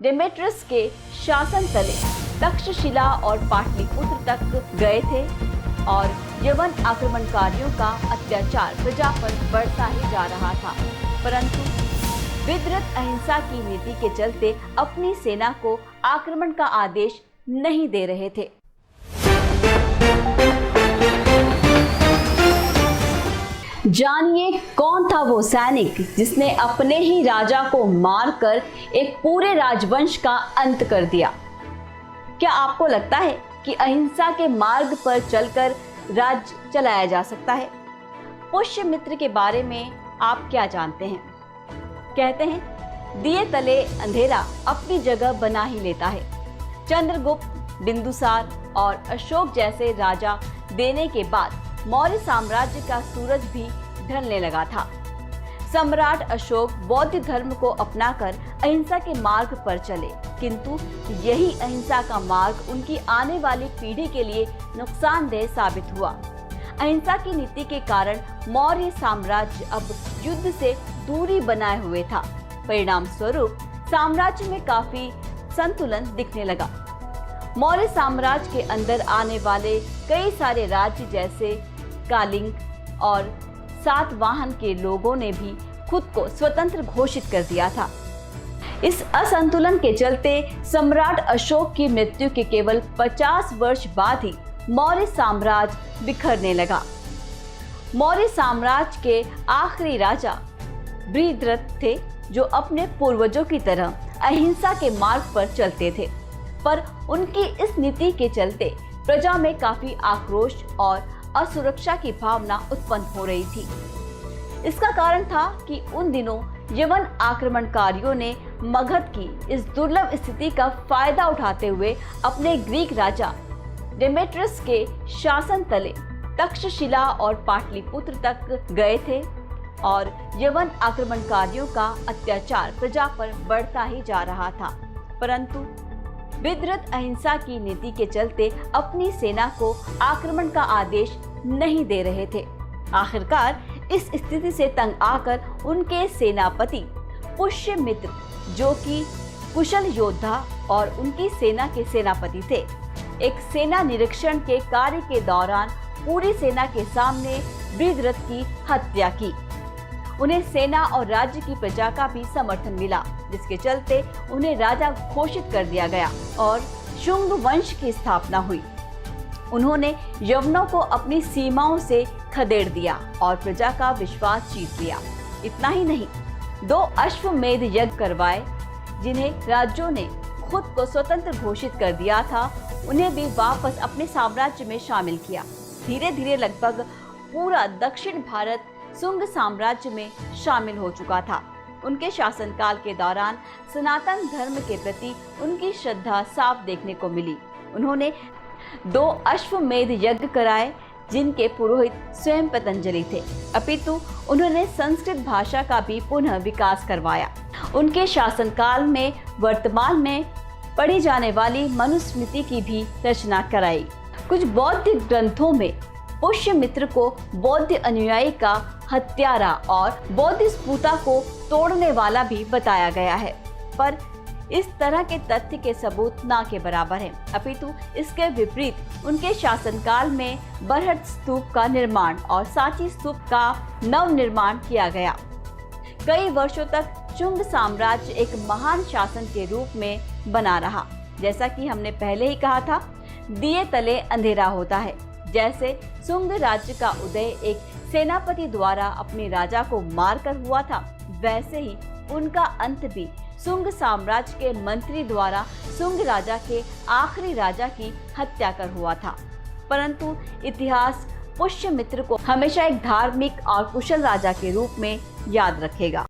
Demetrius के शासन तले तक्षशिला और पाटलिपुत्र तक गए थे और यवन आक्रमणकारियों का अत्याचार प्रजा पर बढ़ता ही जा रहा था, परंतु विद्रत अहिंसा की नीति के चलते अपनी सेना को आक्रमण का आदेश नहीं दे रहे थे। जानिए कौन था वो सैनिक जिसने अपने ही राजा को मारकर एक पूरे राजवंश का अंत कर दिया। क्या आपको लगता है कि अहिंसा के मार्ग पर चलकर राज्य चलाया जा सकता है? पुष्यमित्र के बारे में आप क्या जानते हैं? कहते हैं दिए तले अंधेरा अपनी जगह बना ही लेता है। चंद्रगुप्त, बिंदुसार और अशोक जैसे राजा देने के बाद मौर्य साम्राज्य का सूरज भी ढलने लगा था। सम्राट अशोक बौद्ध धर्म को अपनाकर अहिंसा के मार्ग पर चले, किंतु यही अहिंसा का मार्ग उनकी आने वाली पीढ़ी के लिए नुकसानदेह साबित हुआ। अहिंसा की नीति के कारण मौर्य साम्राज्य अब युद्ध से दूरी बनाए हुए था। परिणाम स्वरूप साम्राज्य में काफी संतुलन दिखने लगा। मौर्य साम्राज्य के अंदर आने वाले कई सारे राज्य जैसे कालिंग और सातवाहन के लोगों ने भी खुद को स्वतंत्र घोषित कर दिया था। इस असंतुलन के चलते सम्राट अशोक की मृत्यु के केवल 50 वर्ष बाद ही मौर्य साम्राज्य बिखरने लगा। मौर्य साम्राज्य के आखिरी राजा बृहद्रथ थे, जो अपने पूर्वजों की तरह अहिंसा के मार्ग पर चलते थे, पर उनकी इस नीति के चलते प्रजा में काफी आक्रोश और असुरक्षा की भावना उत्पन्न हो रही थी। इसका कारण था कि उन दिनों यवन आक्रमणकारियों ने मगध की इस दुर्लभ स्थिति का फायदा उठाते हुए अपने ग्रीक राजा डेमेट्रियस के शासन तले तक्षशिला और पाटलिपुत्र तक गए थे और यवन आक्रमणकारियों का अत्याचार प्रजा पर बढ़ता ही जा रहा था, परंतु विद्रत अहिंसा की नीति के चलते अपनी सेना को आक्रमण का आदेश नहीं दे रहे थे। आखिरकार इस स्थिति से तंग आकर उनके सेनापति पुष्यमित्र, जो कि कुशल योद्धा और उनकी सेना के सेनापति थे, एक सेना निरीक्षण के कार्य के दौरान पूरी सेना के सामने बृहद्रथ की हत्या की। उन्हें सेना और राज्य की प्रजा का भी समर्थन मिला, जिसके चलते उन्हें राजा घोषित कर दिया गया और शुंग वंश की स्थापना हुई। उन्होंने यवनों को अपनी सीमाओं से खदेड़ दिया और प्रजा का विश्वास जीत लिया। इतना ही नहीं, 2 अश्वमेध यज्ञ करवाए, जिन्हें राज्यों ने खुद को स्वतंत्र घोषित कर दिया था, उन्हें भी वापस अपने साम्राज्य में शामिल किया। धीरे धीरे लगभग पूरा दक्षिण भारत शुंग साम्राज्य में शामिल हो चुका था। उनके शासनकाल के दौरान सनातन धर्म के प्रति उनकी श्रद्धा साफ देखने को मिली। उन्होंने 2 अश्वमेध यज्ञ कराए, जिनके पुरोहित स्वयं पतंजलि थे, अपितु उन्होंने संस्कृत भाषा का भी पुनः विकास करवाया। उनके शासनकाल में वर्तमान में पढ़ी जाने वाली मनुस्मृति की भी रचना कराई। कुछ बौद्ध ग्रंथों में पुष्यमित्र को बौद्ध अनुयायी का हत्यारा और बौद्ध स्फूता को तोड़ने वाला भी बताया गया है, पर इस तरह के तथ्य के सबूत ना के बराबर हैं। अपितु इसके विपरीत उनके शासनकाल में बरहट स्तूप का निर्माण और सांची स्तूप का नव निर्माण किया गया। कई वर्षों तक शुंग साम्राज्य एक महान शासन के रूप में बना रहा। जैसा कि हमने पहले ही कहा था, दिए तले अंधेरा होता है। जैसे शुंग राज्य का उदय एक सेनापति द्वारा अपने राजा को मारकर हुआ था, वैसे ही उनका अंत भी शुंग साम्राज्य के मंत्री द्वारा शुंग राजा के आखिरी राजा की हत्या कर हुआ था। परंतु इतिहास पुष्यमित्र को हमेशा एक धार्मिक और कुशल राजा के रूप में याद रखेगा।